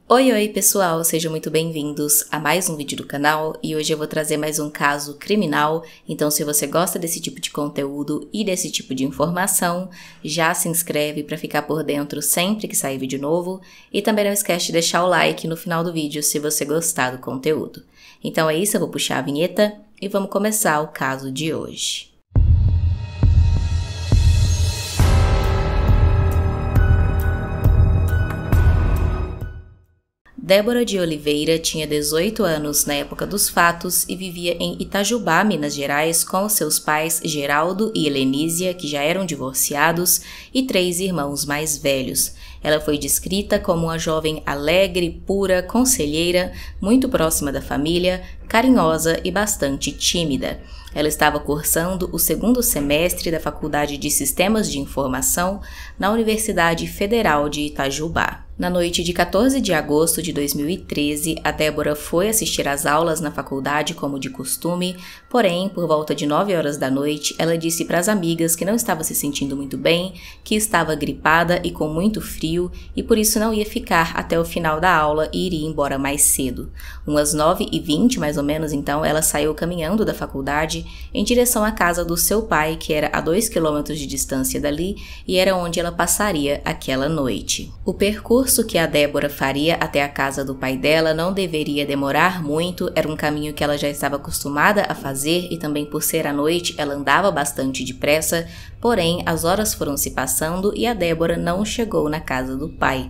Oi pessoal, sejam muito bem-vindos a mais um vídeo do canal e hoje eu vou trazer mais um caso criminal, então se você gosta desse tipo de conteúdo e desse tipo de informação, já se inscreve para ficar por dentro sempre que sair vídeo novo e também não esquece de deixar o like no final do vídeo se você gostar do conteúdo. Então é isso, eu vou puxar a vinheta e vamos começar o caso de hoje. Débora de Oliveira tinha 18 anos na época dos fatos e vivia em Itajubá, Minas Gerais, com seus pais Geraldo e Helenísia, que já eram divorciados, e 3 irmãos mais velhos. Ela foi descrita como uma jovem alegre, pura, conselheira, muito próxima da família, carinhosa e bastante tímida. Ela estava cursando o 2º semestre da Faculdade de Sistemas de Informação na Universidade Federal de Itajubá. Na noite de 14 de agosto de 2013, a Débora foi assistir às aulas na faculdade como de costume, porém, por volta de 9 horas da noite, ela disse para as amigas que não estava se sentindo muito bem, que estava gripada e com muito frio e por isso não ia ficar até o final da aula e iria embora mais cedo. Umas 9h20, mais ou menos, então, ela saiu caminhando da faculdade em direção à casa do seu pai, que era a 2 quilômetros de distância dali e era onde ela passaria aquela noite. O percurso que a Débora faria até a casa do pai dela não deveria demorar muito, era um caminho que ela já estava acostumada a fazer e também por ser à noite ela andava bastante depressa, porém as horas foram se passando e a Débora não chegou na casa do pai.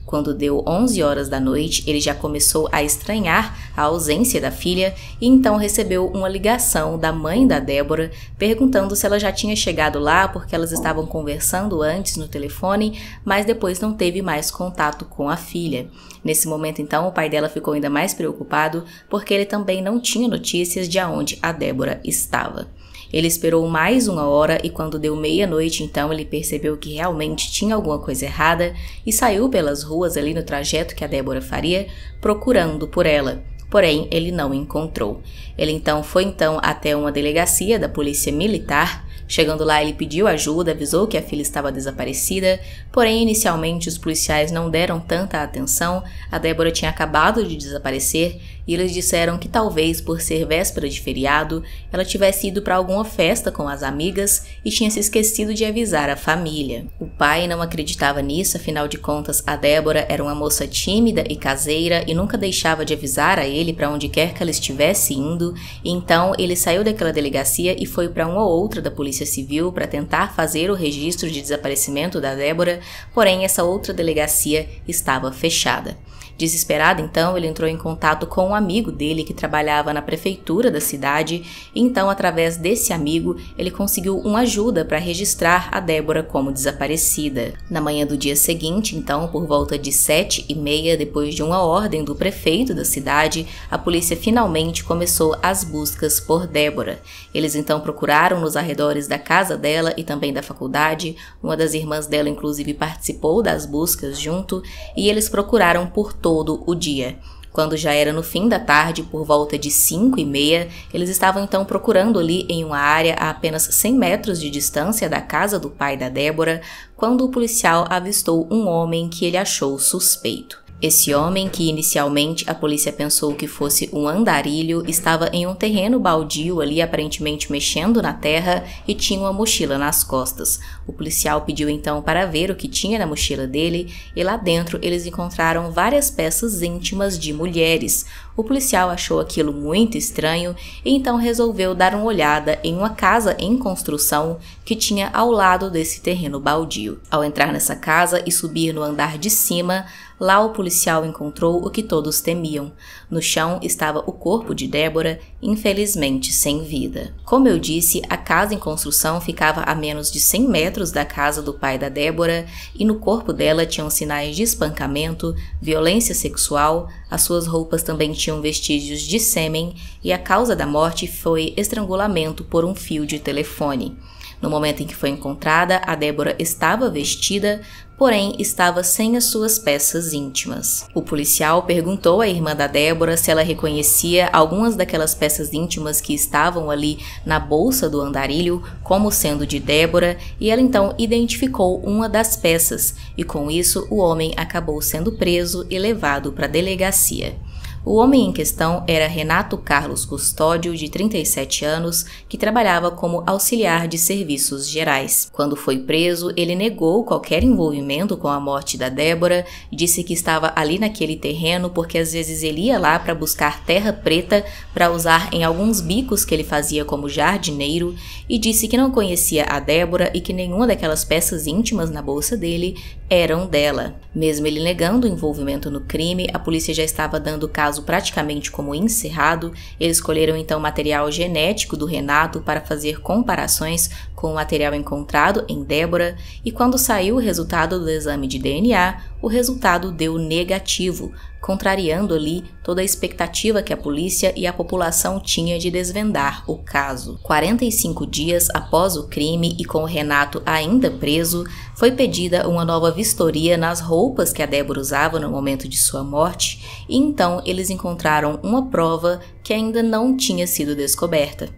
Quando deu 11 horas da noite, ele já começou a estranhar a ausência da filha e então recebeu uma ligação da mãe da Débora perguntando se ela já tinha chegado lá porque elas estavam conversando antes no telefone, mas depois não teve mais contato com a filha. Nesse momento, então, o pai dela ficou ainda mais preocupado porque ele também não tinha notícias de aonde a Débora estava. Ele esperou mais 1 hora e quando deu meia-noite, então, ele percebeu que realmente tinha alguma coisa errada e saiu pelas ruas ali no trajeto que a Débora faria, procurando por ela. Porém, ele não encontrou. Ele então foi até uma delegacia da Polícia Militar. Chegando lá, ele pediu ajuda, avisou que a filha estava desaparecida, porém, inicialmente, os policiais não deram tanta atenção, a Débora tinha acabado de desaparecer e eles disseram que talvez, por ser véspera de feriado, ela tivesse ido para alguma festa com as amigas e tinha se esquecido de avisar a família. O pai não acreditava nisso, afinal de contas, a Débora era uma moça tímida e caseira e nunca deixava de avisar a ele para onde quer que ela estivesse indo, e então ele saiu daquela delegacia e foi para uma outra da Polícia Civil para tentar fazer o registro de desaparecimento da Débora, porém essa outra delegacia estava fechada. Desesperado, então, ele entrou em contato com um amigo dele que trabalhava na prefeitura da cidade e então, através desse amigo, ele conseguiu uma ajuda para registrar a Débora como desaparecida. Na manhã do dia seguinte, então, por volta de 7h30, depois de uma ordem do prefeito da cidade, a polícia finalmente começou as buscas por Débora. Eles então procuraram nos arredores da casa dela e também da faculdade, uma das irmãs dela inclusive participou das buscas junto, e eles procuraram por todo o dia. Quando já era no fim da tarde, por volta de 5h30, eles estavam então procurando ali em uma área a apenas 100 metros de distância da casa do pai da Débora, quando o policial avistou um homem que ele achou suspeito. Esse homem, que inicialmente a polícia pensou que fosse um andarilho, estava em um terreno baldio ali aparentemente mexendo na terra e tinha uma mochila nas costas. O policial pediu então para ver o que tinha na mochila dele e lá dentro eles encontraram várias peças íntimas de mulheres. O policial achou aquilo muito estranho e então resolveu dar uma olhada em uma casa em construção que tinha ao lado desse terreno baldio. Ao entrar nessa casa e subir no andar de cima, lá o policial encontrou o que todos temiam. No chão estava o corpo de Débora, infelizmente sem vida. Como eu disse, a casa em construção ficava a menos de 100 metros da casa do pai da Débora e no corpo dela tinham sinais de espancamento, violência sexual, as suas roupas também tinham vestígios de sêmen e a causa da morte foi estrangulamento por um fio de telefone. No momento em que foi encontrada, a Débora estava vestida, porém estava sem as suas peças íntimas. O policial perguntou à irmã da Débora se ela reconhecia algumas daquelas peças íntimas que estavam ali na bolsa do andarilho como sendo de Débora, e ela então identificou uma das peças, e com isso o homem acabou sendo preso e levado para a delegacia. O homem em questão era Renato Carlos Custódio, de 37 anos, que trabalhava como auxiliar de serviços gerais. Quando foi preso, ele negou qualquer envolvimento com a morte da Débora, disse que estava ali naquele terreno porque às vezes ele ia lá para buscar terra preta para usar em alguns bicos que ele fazia como jardineiro, e disse que não conhecia a Débora e que nenhuma daquelas peças íntimas na bolsa dele eram dela. Mesmo ele negando o envolvimento no crime, a polícia já estava dando o caso praticamente como encerrado. Eles escolheram então material genético do Renato para fazer comparações com o material encontrado em Débora, e quando saiu o resultado do exame de DNA, o resultado deu negativo, contrariando ali toda a expectativa que a polícia e a população tinha de desvendar o caso. 45 dias após o crime e com o Renato ainda preso, foi pedida uma nova vistoria nas roupas que a Débora usava no momento de sua morte, e então eles encontraram uma prova que ainda não tinha sido descoberta.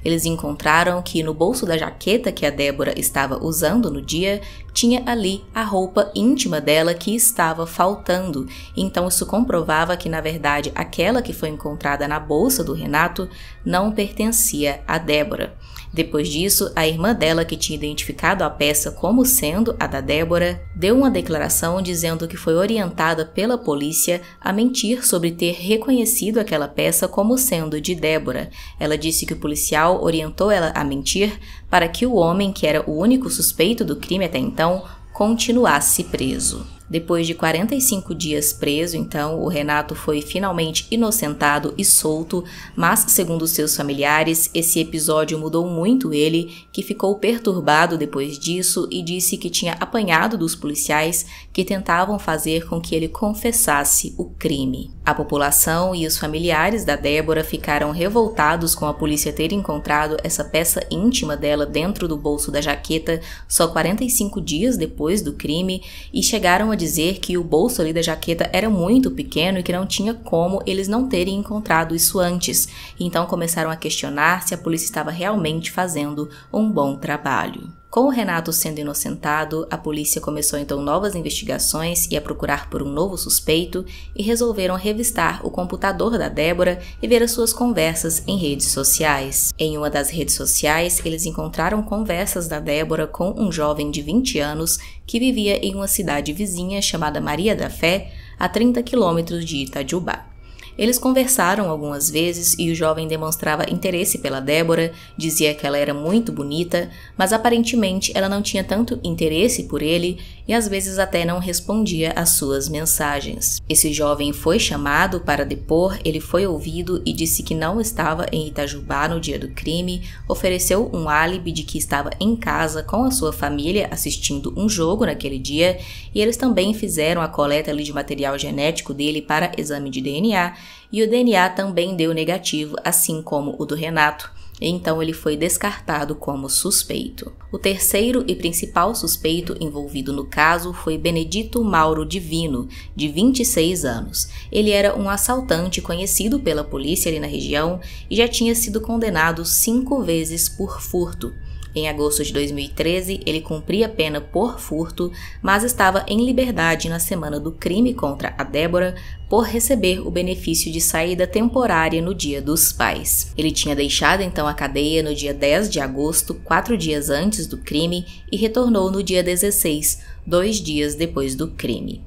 Eles encontraram que no bolso da jaqueta que a Débora estava usando no dia, tinha ali a roupa íntima dela que estava faltando. Então isso comprovava que, na verdade, aquela que foi encontrada na bolsa do Renato não pertencia a Débora. Depois disso, a irmã dela, que tinha identificado a peça como sendo a da Débora, deu uma declaração dizendo que foi orientada pela polícia a mentir sobre ter reconhecido aquela peça como sendo de Débora. Ela disse que o policial orientou ela a mentir para que o homem, que era o único suspeito do crime até então, continuasse preso. Depois de 45 dias preso, então, o Renato foi finalmente inocentado e solto, mas, segundo seus familiares, esse episódio mudou muito ele, que ficou perturbado depois disso e disse que tinha apanhado dos policiais que tentavam fazer com que ele confessasse o crime. A população e os familiares da Débora ficaram revoltados com a polícia ter encontrado essa peça íntima dela dentro do bolso da jaqueta só 45 dias depois do crime, e chegaram a dizer que o bolso ali da jaqueta era muito pequeno e que não tinha como eles não terem encontrado isso antes. Então começaram a questionar se a polícia estava realmente fazendo um bom trabalho. Com o Renato sendo inocentado, a polícia começou então novas investigações e a procurar por um novo suspeito, e resolveram revistar o computador da Débora e ver as suas conversas em redes sociais. Em uma das redes sociais, eles encontraram conversas da Débora com um jovem de 20 anos que vivia em uma cidade vizinha chamada Maria da Fé, a 30 quilômetros de Itajubá. Eles conversaram algumas vezes e o jovem demonstrava interesse pela Débora, dizia que ela era muito bonita, mas aparentemente ela não tinha tanto interesse por ele e às vezes até não respondia às suas mensagens. Esse jovem foi chamado para depor, ele foi ouvido e disse que não estava em Itajubá no dia do crime, ofereceu um álibi de que estava em casa com a sua família assistindo um jogo naquele dia, e eles também fizeram a coleta ali de material genético dele para exame de DNA, e o DNA também deu negativo, assim como o do Renato. Então ele foi descartado como suspeito. O terceiro e principal suspeito envolvido no caso foi Benedito Mauro Divino, de 26 anos. Ele era um assaltante conhecido pela polícia ali na região e já tinha sido condenado 5 vezes por furto. Em agosto de 2013, ele cumpria pena por furto, mas estava em liberdade na semana do crime contra a Débora por receber o benefício de saída temporária no Dia dos Pais. Ele tinha deixado então a cadeia no dia 10 de agosto, 4 dias antes do crime, e retornou no dia 16, 2 dias depois do crime.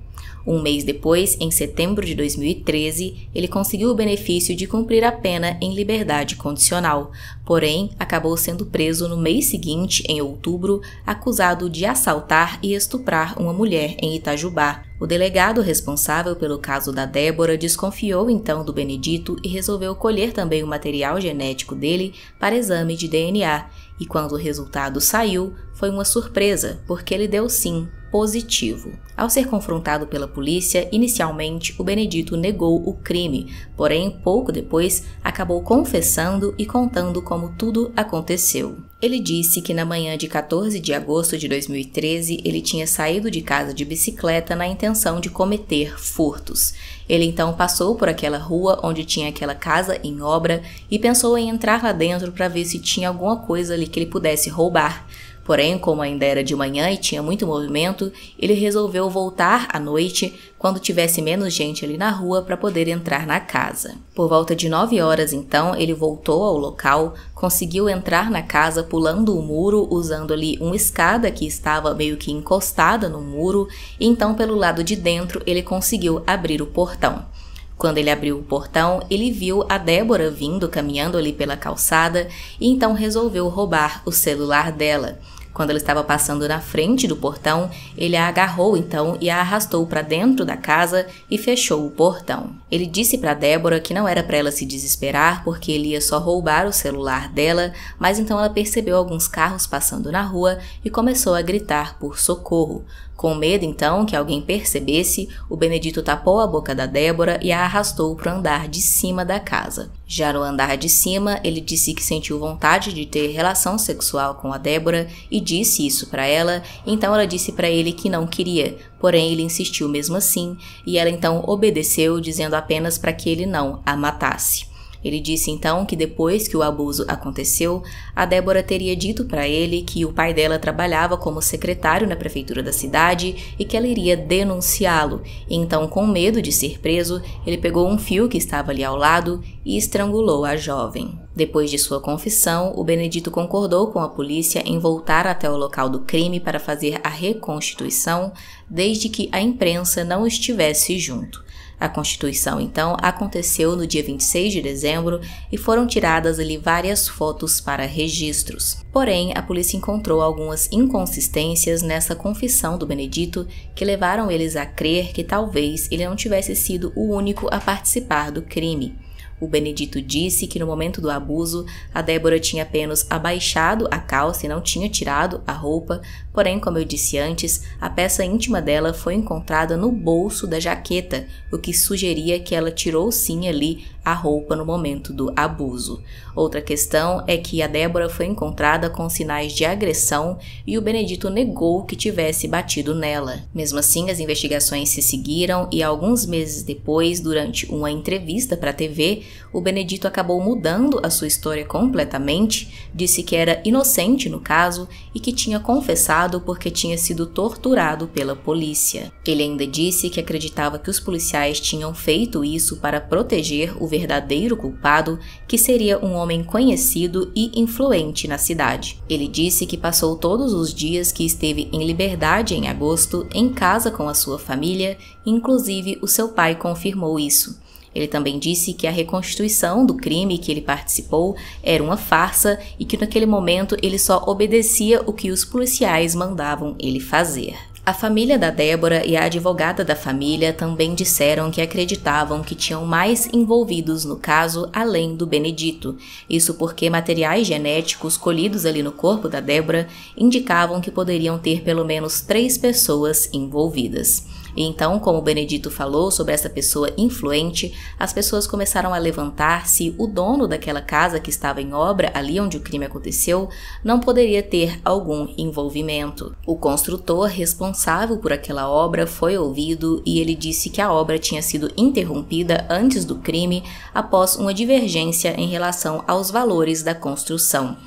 Um mês depois, em setembro de 2013, ele conseguiu o benefício de cumprir a pena em liberdade condicional, porém acabou sendo preso no mês seguinte, em outubro, acusado de assaltar e estuprar uma mulher em Itajubá. O delegado responsável pelo caso da Débora desconfiou então do Benedito e resolveu colher também o material genético dele para exame de DNA, e quando o resultado saiu, foi uma surpresa, porque ele deu sim positivo. Ao ser confrontado pela polícia, inicialmente o Benedito negou o crime, porém pouco depois acabou confessando e contando como tudo aconteceu. Ele disse que na manhã de 14 de agosto de 2013 ele tinha saído de casa de bicicleta na intenção de cometer furtos. Ele então passou por aquela rua onde tinha aquela casa em obra e pensou em entrar lá dentro para ver se tinha alguma coisa ali que ele pudesse roubar. Porém, como ainda era de manhã e tinha muito movimento, ele resolveu voltar à noite, quando tivesse menos gente ali na rua, para poder entrar na casa. Por volta de 9 horas, então, ele voltou ao local, conseguiu entrar na casa pulando o muro, usando ali uma escada que estava meio que encostada no muro, e então pelo lado de dentro ele conseguiu abrir o portão. Quando ele abriu o portão, ele viu a Débora vindo caminhando ali pela calçada e então resolveu roubar o celular dela. Quando ela estava passando na frente do portão, ele a agarrou então e a arrastou para dentro da casa e fechou o portão. Ele disse para Débora que não era para ela se desesperar porque ele ia só roubar o celular dela, mas então ela percebeu alguns carros passando na rua e começou a gritar por socorro. Com medo então que alguém percebesse, o Benedito tapou a boca da Débora e a arrastou para o andar de cima da casa. Já no andar de cima, ele disse que sentiu vontade de ter relação sexual com a Débora e disse isso para ela, então ela disse para ele que não queria, porém ele insistiu mesmo assim e ela então obedeceu, dizendo apenas para que ele não a matasse. Ele disse então que depois que o abuso aconteceu, a Débora teria dito para ele que o pai dela trabalhava como secretário na prefeitura da cidade e que ela iria denunciá-lo. Então, com medo de ser preso, ele pegou um fio que estava ali ao lado e estrangulou a jovem. Depois de sua confissão, o Benedito concordou com a polícia em voltar até o local do crime para fazer a reconstituição, desde que a imprensa não estivesse junto. A constituição, então, aconteceu no dia 26 de dezembro e foram tiradas ali várias fotos para registros. Porém, a polícia encontrou algumas inconsistências nessa confissão do Benedito que levaram eles a crer que talvez ele não tivesse sido o único a participar do crime. O Benedito disse que no momento do abuso, a Débora tinha apenas abaixado a calça e não tinha tirado a roupa, porém, como eu disse antes, a peça íntima dela foi encontrada no bolso da jaqueta, o que sugeria que ela tirou sim ali a roupa no momento do abuso. Outra questão é que a Débora foi encontrada com sinais de agressão e o Benedito negou que tivesse batido nela. Mesmo assim, as investigações se seguiram e alguns meses depois, durante uma entrevista para a TV, o Benedito acabou mudando a sua história completamente, disse que era inocente no caso e que tinha confessado porque tinha sido torturado pela polícia. Ele ainda disse que acreditava que os policiais tinham feito isso para proteger o verdadeiro culpado, que seria um homem conhecido e influente na cidade. Ele disse que passou todos os dias que esteve em liberdade em agosto em casa com a sua família, inclusive o seu pai confirmou isso. Ele também disse que a reconstituição do crime que ele participou era uma farsa e que naquele momento ele só obedecia o que os policiais mandavam ele fazer. A família da Débora e a advogada da família também disseram que acreditavam que tinham mais envolvidos no caso além do Benedito. Isso porque materiais genéticos colhidos ali no corpo da Débora indicavam que poderiam ter pelo menos 3 pessoas envolvidas. E então, como o Benedito falou sobre essa pessoa influente, as pessoas começaram a levantar se o dono daquela casa que estava em obra, ali onde o crime aconteceu, não poderia ter algum envolvimento. O construtor responsável por aquela obra foi ouvido e ele disse que a obra tinha sido interrompida antes do crime após uma divergência em relação aos valores da construção.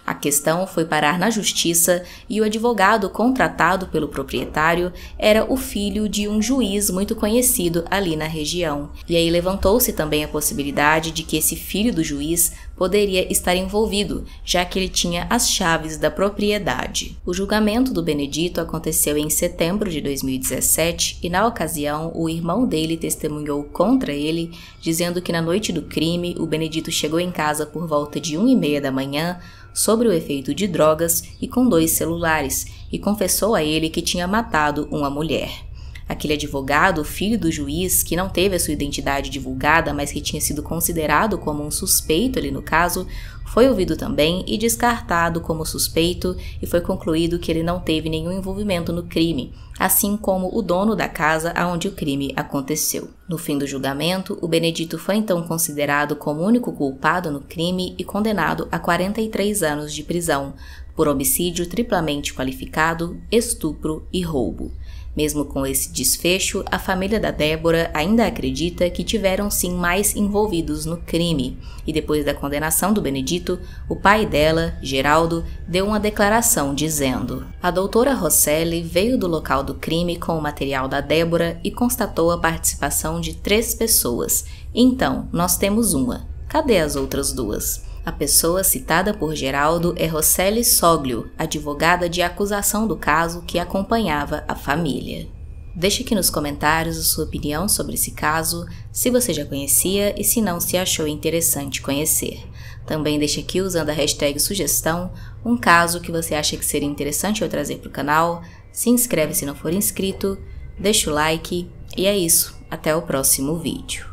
A questão foi parar na justiça e o advogado contratado pelo proprietário era o filho de um juiz muito conhecido ali na região. E aí levantou-se também a possibilidade de que esse filho do juiz poderia estar envolvido, já que ele tinha as chaves da propriedade. O julgamento do Benedito aconteceu em setembro de 2017 e, na ocasião, o irmão dele testemunhou contra ele, dizendo que na noite do crime o Benedito chegou em casa por volta de 1h30 da manhã, sobre o efeito de drogas e com 2 celulares, e confessou a ele que tinha matado uma mulher. Aquele advogado, filho do juiz, que não teve a sua identidade divulgada, mas que tinha sido considerado como um suspeito ali no caso, foi ouvido também e descartado como suspeito, e foi concluído que ele não teve nenhum envolvimento no crime, assim como o dono da casa onde o crime aconteceu. No fim do julgamento, o Benedito foi então considerado como único culpado no crime e condenado a 43 anos de prisão, por homicídio triplamente qualificado, estupro e roubo. Mesmo com esse desfecho, a família da Débora ainda acredita que tiveram sim mais envolvidos no crime, e depois da condenação do Benedito, o pai dela, Geraldo, deu uma declaração dizendo: "A doutora Rosselli veio do local do crime com o material da Débora e constatou a participação de 3 pessoas. Então, nós temos uma. Cadê as outras 2? A pessoa citada por Geraldo é Rosselli Soglio, advogada de acusação do caso que acompanhava a família." Deixe aqui nos comentários a sua opinião sobre esse caso, se você já conhecia e se não se achou interessante conhecer. Também deixe aqui, usando a hashtag sugestão, um caso que você acha que seria interessante eu trazer para o canal, se inscreve se não for inscrito, deixa o like e é isso, até o próximo vídeo.